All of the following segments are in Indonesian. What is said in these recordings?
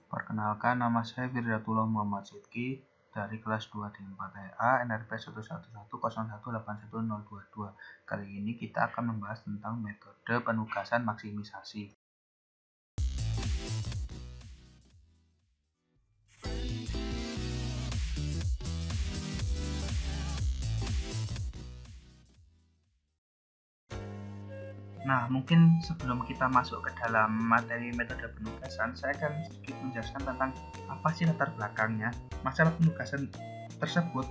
Perkenalkan, nama saya Firdatullah Muhammad Sidki dari kelas 2 D4A NRP 11101810222. Kali ini kita akan membahas tentang metode penugasan maksimisasi. Nah, mungkin sebelum kita masuk ke dalam materi metode penugasan, saya akan sedikit menjelaskan tentang apa sih latar belakangnya. Masalah penugasan tersebut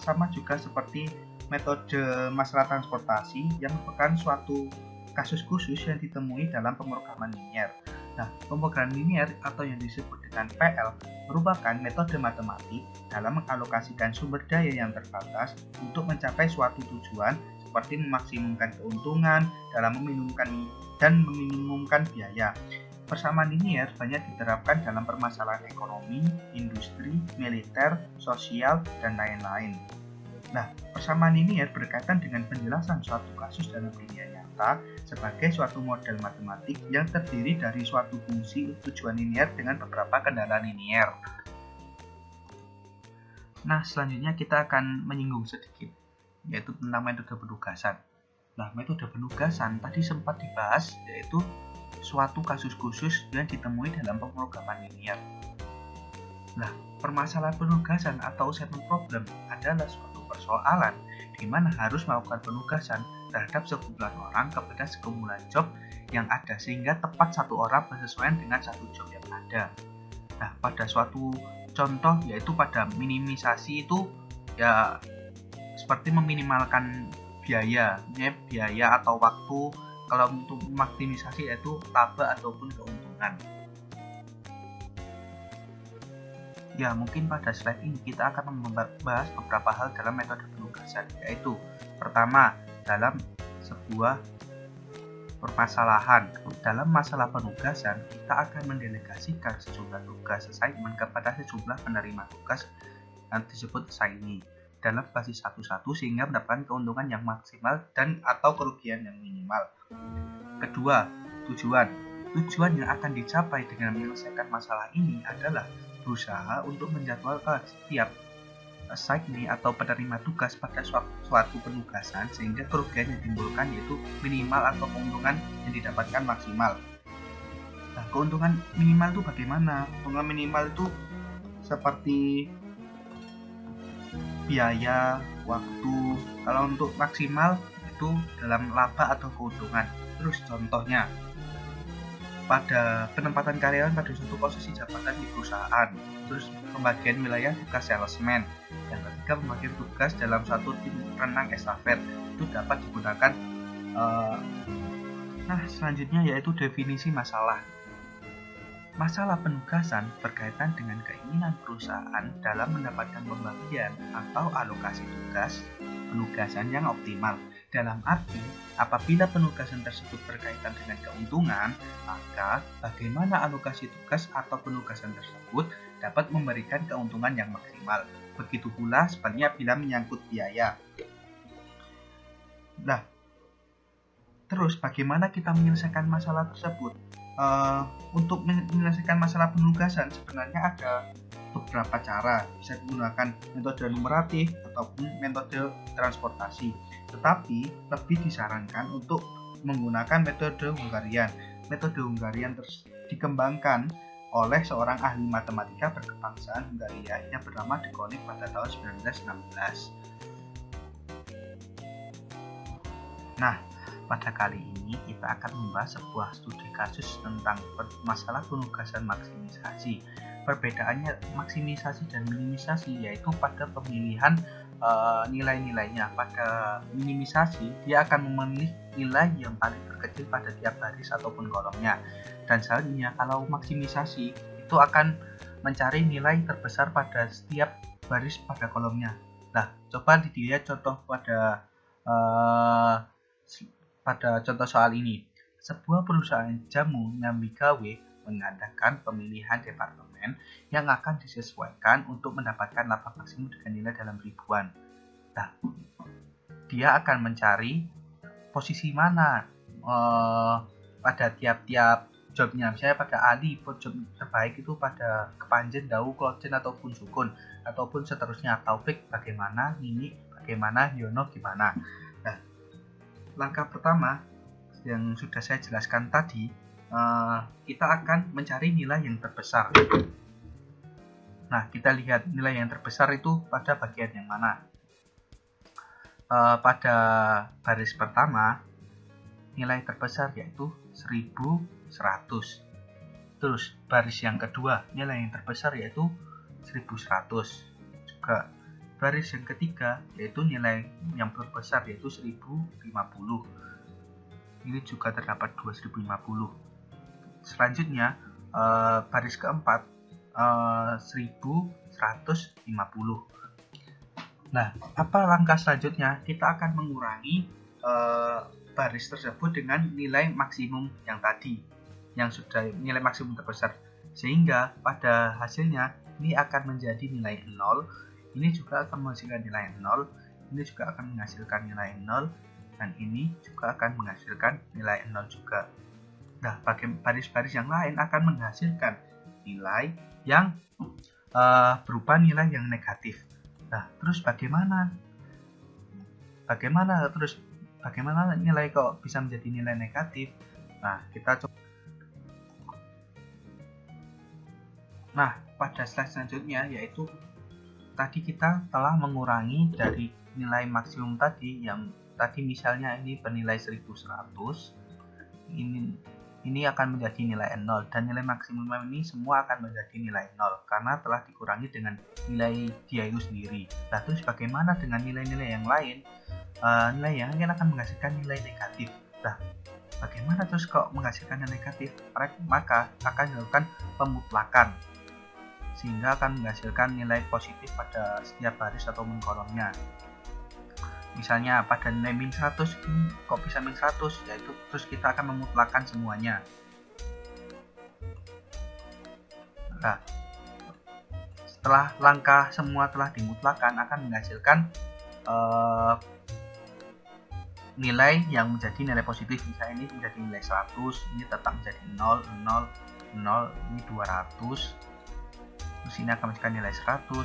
sama juga seperti metode masalah transportasi yang merupakan suatu kasus khusus yang ditemui dalam pemrograman linier. Nah, pemrograman linier atau yang disebut dengan PL merupakan metode matematik dalam mengalokasikan sumber daya yang terbatas untuk mencapai suatu tujuan seperti memaksimumkan keuntungan dalam meminimumkan biaya. Persamaan linier banyak diterapkan dalam permasalahan ekonomi, industri, militer, sosial, dan lain-lain. Nah, persamaan linier berkaitan dengan penjelasan suatu kasus dalam dunia nyata sebagai suatu model matematik yang terdiri dari suatu fungsi tujuan linier dengan beberapa kendala linier. Nah, selanjutnya kita akan menyinggung sedikit, yaitu tentang metode penugasan. Nah, metode penugasan tadi sempat dibahas, yaitu suatu kasus khusus yang ditemui dalam pemrograman linier. Nah, permasalahan penugasan atau assignment problem adalah suatu persoalan di mana harus melakukan penugasan terhadap sekumpulan orang kepada sekumpulan job yang ada sehingga tepat satu orang bersesuaian dengan satu job yang ada. Nah, pada suatu contoh yaitu pada minimisasi itu ya seperti meminimalkan biaya atau waktu. Kalau untuk maksimisasi yaitu laba ataupun keuntungan. Ya, mungkin pada slide ini kita akan membahas beberapa hal dalam metode penugasan, yaitu pertama, dalam sebuah permasalahan. Dalam masalah penugasan, kita akan mendelegasikan sejumlah tugas assignment kepada sejumlah penerima tugas yang disebut assignee dalam basis satu-satu sehingga mendapatkan keuntungan yang maksimal dan atau kerugian yang minimal. Kedua, tujuan yang akan dicapai dengan menyelesaikan masalah ini adalah berusaha untuk menjadwalkan setiap assignee atau penerima tugas pada suatu penugasan sehingga kerugian yang ditimbulkan yaitu minimal atau keuntungan yang didapatkan maksimal. Nah, keuntungan minimal itu bagaimana? Keuntungan minimal itu seperti biaya, waktu. Kalau untuk maksimal itu dalam laba atau keuntungan. Terus contohnya pada penempatan karyawan pada suatu posisi jabatan di perusahaan. Terus pembagian wilayah tugas salesman. Yang ketiga, pembagian tugas dalam satu tim renang estafet itu dapat digunakan. Nah, selanjutnya yaitu definisi masalah. Masalah penugasan berkaitan dengan keinginan perusahaan dalam mendapatkan pembagian atau alokasi tugas penugasan yang optimal. Dalam arti, apabila penugasan tersebut berkaitan dengan keuntungan, maka bagaimana alokasi tugas atau penugasan tersebut dapat memberikan keuntungan yang maksimal. Begitu pula sebaliknya bila menyangkut biaya. Nah, terus bagaimana kita menyelesaikan masalah tersebut? Untuk menyelesaikan masalah penugasan sebenarnya ada beberapa cara. Bisa digunakan metode numeratif ataupun metode transportasi. Tetapi lebih disarankan untuk menggunakan metode Hungarian. Metode Hungarian dikembangkan oleh seorang ahli matematika berkebangsaan Hungaria yang bernama De Koning pada tahun 1916. Nah, pada kali ini kita akan membahas sebuah studi kasus tentang masalah penugasan maksimisasi. Perbedaannya maksimisasi dan minimisasi yaitu pada pemilihan nilai-nilainya. Pada minimisasi dia akan memilih nilai yang paling terkecil pada tiap baris ataupun kolomnya. Dan selanjutnya kalau maksimisasi itu akan mencari nilai terbesar pada setiap baris pada kolomnya. Nah, coba dilihat contoh pada contoh soal ini. Sebuah perusahaan jamu nyambi gawe mengadakan pemilihan departemen yang akan disesuaikan untuk mendapatkan laba maksimum dengan nilai dalam ribuan. Nah, dia akan mencari posisi mana pada tiap-tiap jobnya. Misalnya pada Ali, job terbaik itu pada Kepanjen, Dau, Klojen, ataupun Sukun, ataupun seterusnya. Taufik bagaimana, Nini bagaimana, Yono gimana. Nah, langkah pertama yang sudah saya jelaskan tadi, kita akan mencari nilai yang terbesar. Nah, kita lihat nilai yang terbesar itu pada bagian yang mana. Pada baris pertama, nilai terbesar yaitu 1100. Terus baris yang kedua, nilai yang terbesar yaitu 1100. Juga baris yang ketiga yaitu nilai yang terbesar yaitu 1050. Ini juga terdapat 2050. Selanjutnya baris keempat 1150. Nah, apa langkah selanjutnya? Kita akan mengurangi baris tersebut dengan nilai maksimum yang tadi, yang sudah nilai maksimum terbesar, sehingga pada hasilnya ini akan menjadi nilai 0, ini juga akan menghasilkan nilai 0, ini juga akan menghasilkan nilai 0, dan ini juga akan menghasilkan nilai 0 juga. Nah, baris-baris yang lain akan menghasilkan nilai yang berupa nilai yang negatif. Nah, terus bagaimana nilai kok bisa menjadi nilai negatif? Nah, kita coba. Nah, pada slide selanjutnya yaitu tadi kita telah mengurangi dari nilai maksimum tadi, yang tadi misalnya ini bernilai 1100, ini akan menjadi nilai 0, dan nilai maksimum ini semua akan menjadi nilai 0 karena telah dikurangi dengan nilai dia itu sendiri. Nah, terus bagaimana dengan nilai-nilai yang lain? Nilai yang lain akan menghasilkan nilai negatif. Nah, bagaimana terus kok menghasilkan nilai negatif? Maka akan dilakukan pemutlakan, sehingga akan menghasilkan nilai positif pada setiap baris atau kolomnya. Misalnya pada nilai min 100, ini kok bisa min 100, yaitu terus kita akan memutlakan semuanya. Nah, setelah langkah semua telah dimutlakan, akan menghasilkan nilai yang menjadi nilai positif. Misalnya ini menjadi nilai 100, ini tetap menjadi 0, 0, 0, ini 200, terus ini akan menghasilkan nilai 100,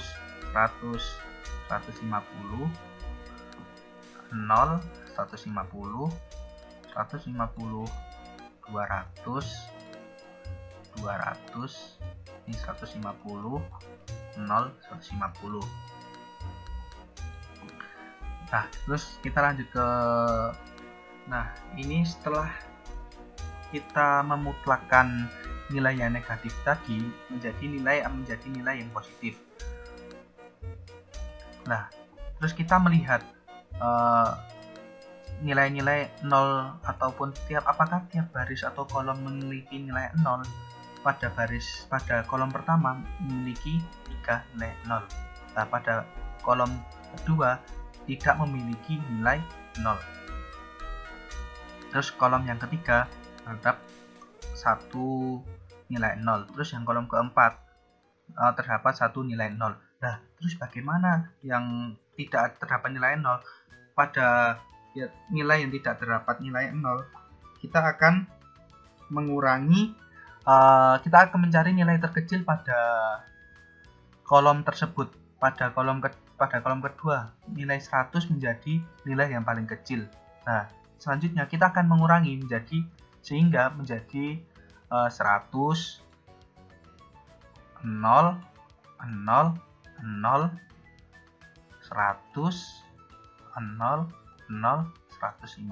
100, 150, 0, 150, 150, 200, 200, ini 150, 0, 150. Nah, terus kita lanjut ke, nah ini setelah kita memutlakkan nilai yang negatif tadi menjadi nilai yang positif. Nah, terus kita melihat nilai-nilai 0 ataupun apakah tiap baris atau kolom memiliki nilai 0. Pada kolom pertama memiliki 3 nilai 0. Nah, pada kolom kedua tidak memiliki nilai 0. Terus kolom yang ketiga terdapat 1 nilai 0. Terus yang kolom keempat terdapat 1 nilai 0. Nah, terus bagaimana yang tidak terdapat nilai 0? Pada nilai yang tidak terdapat nilai 0, kita akan mengurangi, kita akan mencari nilai terkecil pada kolom tersebut. Pada kolom kedua, nilai 100 menjadi nilai yang paling kecil. Nah, selanjutnya kita akan mengurangi sehingga menjadi 100, 0, 0, 0, 100, 0, 0, 150.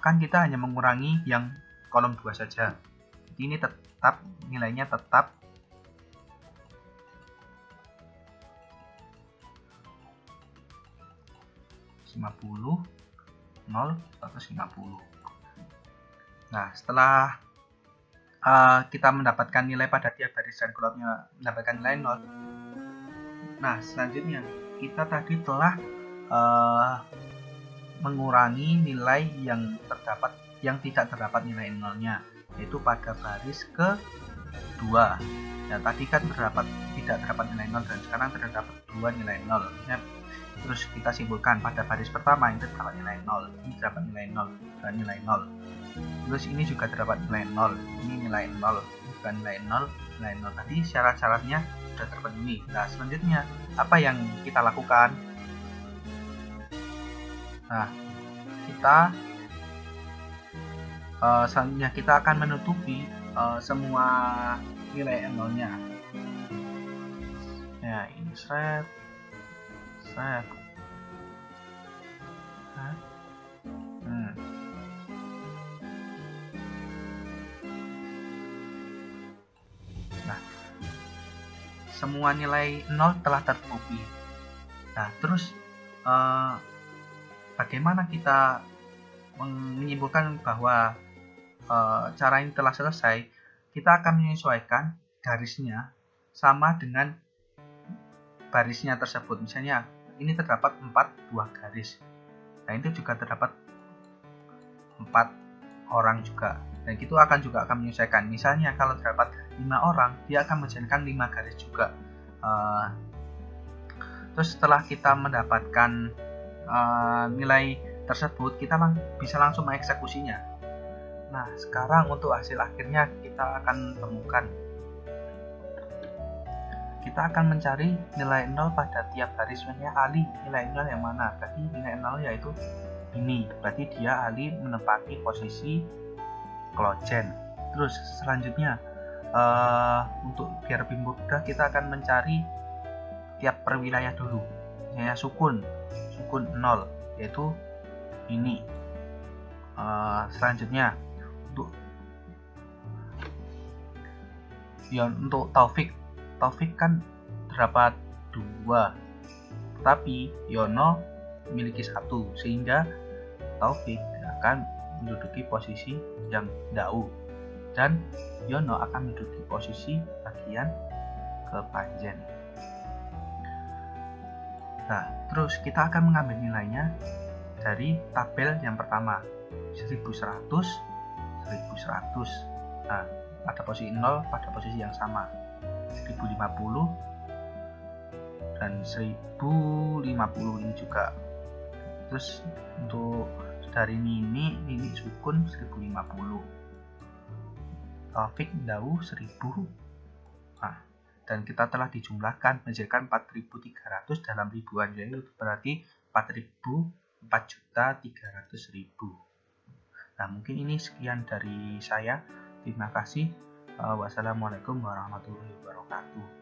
Kan kita hanya mengurangi yang kolom 2 saja. Jadi ini tetap nilainya tetap 50, 0, 150. Nah, setelah kita mendapatkan nilai pada tiap baris dan kolomnya mendapatkan nilai 0. Nah, selanjutnya kita tadi telah mengurangi nilai yang tidak terdapat nilai 0-nya, yaitu pada baris kedua. Dan tadi kan tidak terdapat nilai 0, dan sekarang terdapat 2 nilai 0. Terus kita simpulkan pada baris pertama ini terdapat nilai 0, ini terdapat nilai 0 dan nilai 0. Terus ini juga terdapat nilai 0, ini nilai 0, bukan nilai 0, nilai 0 tadi syarat-syaratnya sudah terpenuhi. Nah, selanjutnya apa yang kita lakukan? Nah, selanjutnya kita akan menutupi semua nilai nolnya. Ya, ini set. Nah, semua nilai 0 telah tertutupi. Nah, terus bagaimana kita menyimpulkan bahwa cara ini telah selesai? Kita akan menyesuaikan garisnya sama dengan barisnya tersebut. Misalnya ini terdapat 4 buah garis. Nah, itu juga terdapat 4 orang juga. Dan itu juga akan menyesuaikan. Misalnya kalau terdapat 5 orang, dia akan menjadikan 5 garis juga. Terus setelah kita mendapatkan nilai tersebut, kita bisa langsung mengeksekusinya. Nah, sekarang untuk hasil akhirnya kita akan temukan. Kita akan mencari nilai 0 pada tiap garis. Misalnya Ali, nilai 0 yang mana? Tadi nilai 0 yaitu ini, berarti dia Ali menempati posisi klojen. Terus selanjutnya untuk biar lebih mudah, kita akan mencari tiap per wilayah dulu. Misalnya sukun 0 yaitu ini. Selanjutnya untuk Taufik kan terdapat 2, tapi Yono memiliki 1, sehingga Taufik akan menduduki posisi yang jauh dan Yono akan menduduki posisi bagian kepanjen. Nah, terus kita akan mengambil nilainya dari tabel yang pertama, 1100, 1100. Nah, pada posisi 0 pada posisi yang sama, 1050 dan 1050 ini juga. Terus untuk dari Nini sukun 1050, Taufik jauh 1000. Nah, dan kita telah dijumlahkan menjadikan 4.300 dalam ribuan, yaitu berarti 4.300.000. Nah, mungkin ini sekian dari saya. Terima kasih. Wassalamualaikum warahmatullahi wabarakatuh.